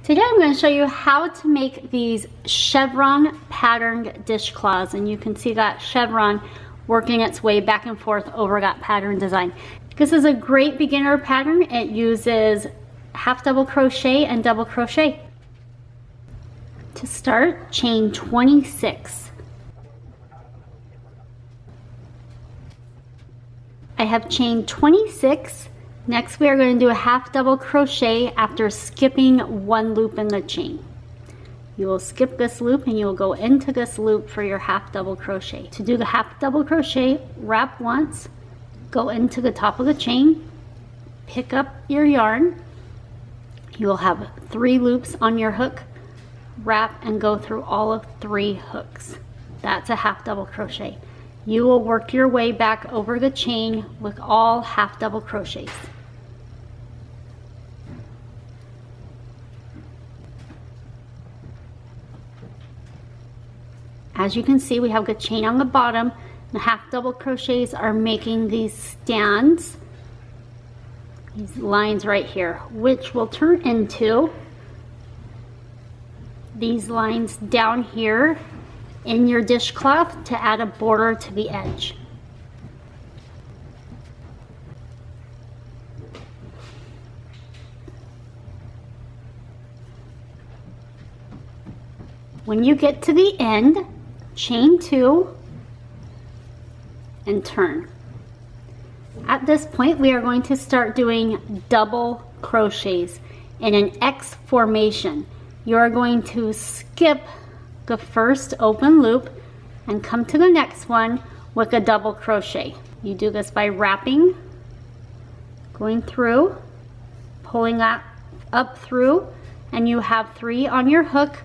Today I'm going to show you how to make these chevron patterned dishcloths, and you can see that chevron working its way back and forth over that pattern design. This is a great beginner pattern. It uses half double crochet and double crochet. To start, chain 26. I have chained 26. Next we are going to do a half double crochet after skipping one loop in the chain. You will skip this loop and you will go into this loop for your half double crochet. To do the half double crochet, wrap once, go into the top of the chain, pick up your yarn. You will have 3 loops on your hook, wrap and go through all of 3 hooks. That's a half double crochet. You will work your way back over the chain with all half double crochets. As you can see, we have the chain on the bottom. The half double crochets are making these stands, these lines right here, which will turn into these lines down here in your dishcloth to add a border to the edge. When you get to the end, chain 2 and turn. At this point, we are going to start doing double crochets in an X formation. You are going to skip the first open loop and come to the next one with a double crochet. You do this by wrapping, going through, pulling that up through, and you have 3 on your hook.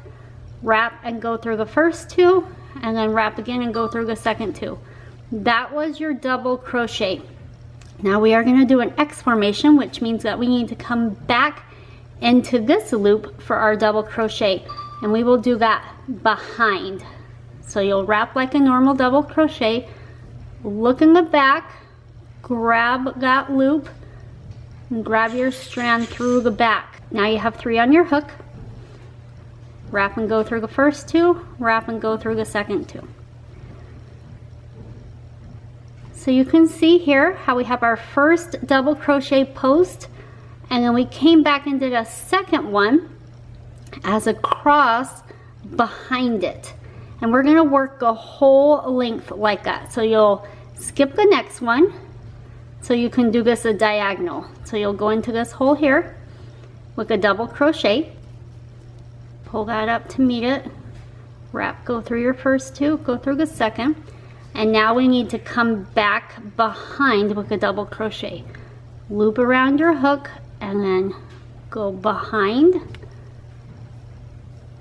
Wrap and go through the first 2, and then wrap again and go through the second 2. That was your double crochet. Now we are going to do an X formation, which means that we need to come back into this loop for our double crochet, and we will do that behind. So you'll wrap like a normal double crochet, look in the back, grab that loop, and grab your strand through the back. Now you have 3 on your hook. Wrap and go through the first 2, wrap and go through the second 2. So you can see here how we have our first double crochet post, and then we came back and did a second one as a cross behind it. And we're going to work the whole length like that. So you'll skip the next one, so you can do this a diagonal. So you'll go into this hole here with a double crochet, pull that up to meet it, wrap, go through your first 2, go through the second, and now we need to come back behind with a double crochet. Loop around your hook and then go behind,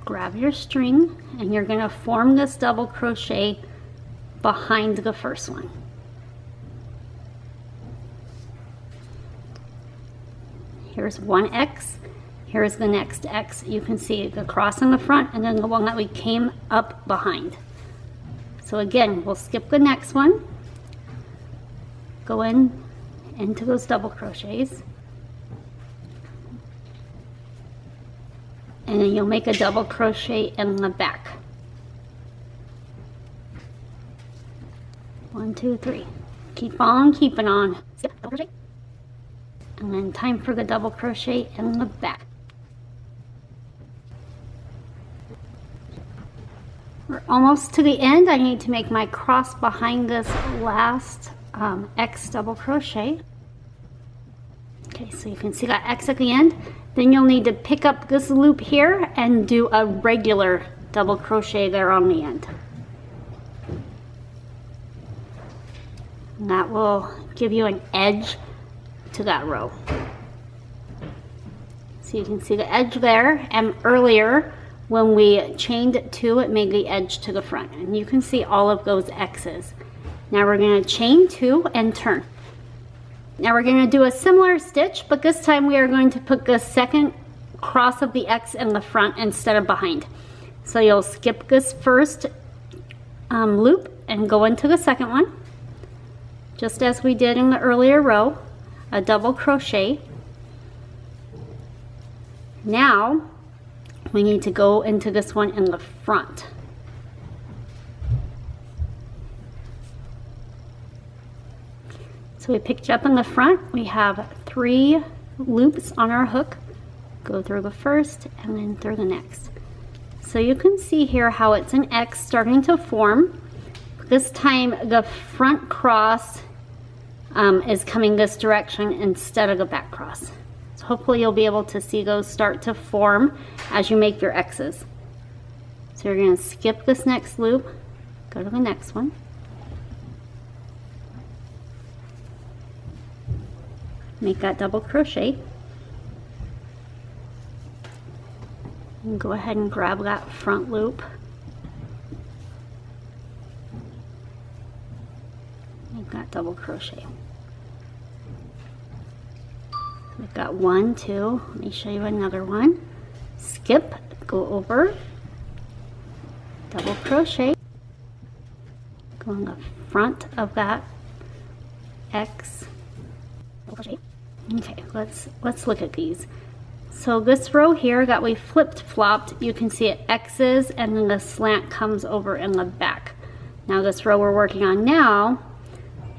grab your string, and you're going to form this double crochet behind the first one. Here's one X. Here's the next X. You can see the cross in the front and then the one that we came up behind. So again, we'll skip the next one, go into those double crochets, and then you'll make a double crochet in the back. 1, 2, 3. Keep on keeping on. Skip, double crochet. And then time for the double crochet in the back. We're almost to the end. I need to make my cross behind this last X double crochet. Okay, so you can see that X at the end. Then you'll need to pick up this loop here and do a regular double crochet there on the end. And that will give you an edge to that row. So you can see the edge there, and earlier when we chained 2, it made the edge to the front, and you can see all of those X's. Now we're going to chain 2 and turn. Now we're going to do a similar stitch, but this time we are going to put the second cross of the X in the front instead of behind. So you'll skip this first loop and go into the second one, just as we did in the earlier row, a double crochet. Now we need to go into this one in the front. So we picked up in the front. We have 3 loops on our hook. Go through the first and then through the next. So you can see here how it's an X starting to form. This time the front cross is coming this direction instead of the back cross. So hopefully you'll be able to see those start to form as you make your X's. So you're going to skip this next loop, go to the next one. Make that double crochet. And go ahead and grab that front loop. Make that double crochet. We've got 1, 2, let me show you another one. Skip, go over, double crochet, go on the front of that X, double crochet. Okay, let's look at these. So this row here that we flipped-flopped, you can see it X's and then the slant comes over in the back. Now this row we're working on now,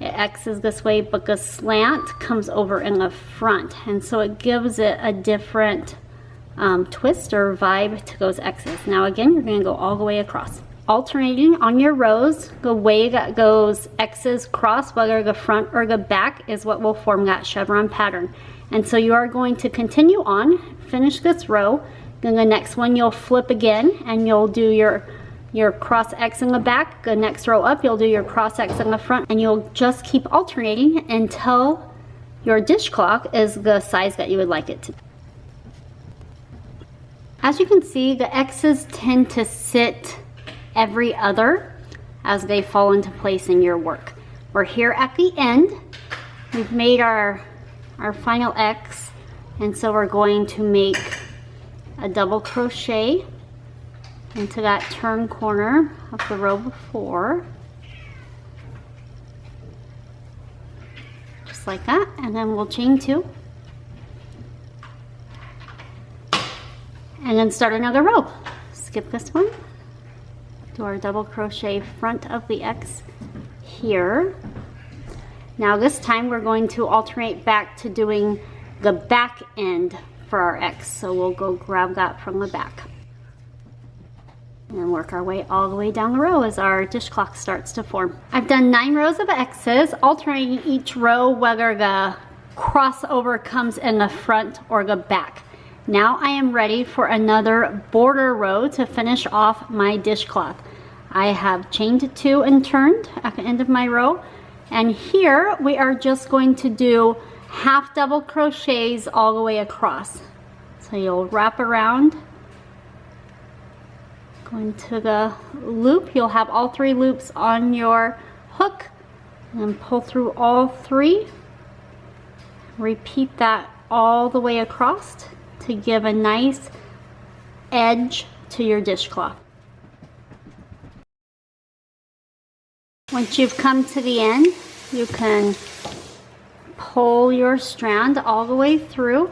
it X's this way, but the slant comes over in the front. And so it gives it a different twist or vibe to those X's. Now again, you're gonna go all the way across. Alternating on your rows, the way that goes X's cross, whether the front or the back, is what will form that chevron pattern. And so you are going to continue on, finish this row, then the next one you'll flip again and you'll do your cross X in the back. The next row up, you'll do your cross X in the front, and you'll just keep alternating until your dishcloth is the size that you would like it to be. As you can see, the X's tend to sit every other as they fall into place in your work. We're here at the end. We've made our final X, and so we're going to make a double crochet into that turn corner of the row before, just like that, and then we'll chain 2 and then start another row. Skip this one, do our double crochet front of the X here. Now this time we're going to alternate back to doing the back end for our X, so we'll go grab that from the back and work our way all the way down the row as our dishcloth starts to form. I've done 9 rows of X's, alternating each row whether the crossover comes in the front or the back. Now I am ready for another border row to finish off my dishcloth. I have chained 2 and turned at the end of my row, and here we are just going to do half double crochets all the way across. So you'll wrap around, go into the loop. You'll have all 3 loops on your hook, and pull through all 3. Repeat that all the way across to give a nice edge to your dishcloth. Once you've come to the end, you can pull your strand all the way through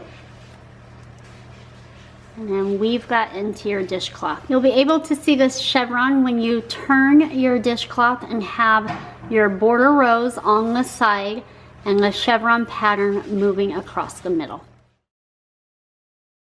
and then weave that into your dishcloth. You'll be able to see this chevron when you turn your dishcloth and have your border rows on the side and the chevron pattern moving across the middle.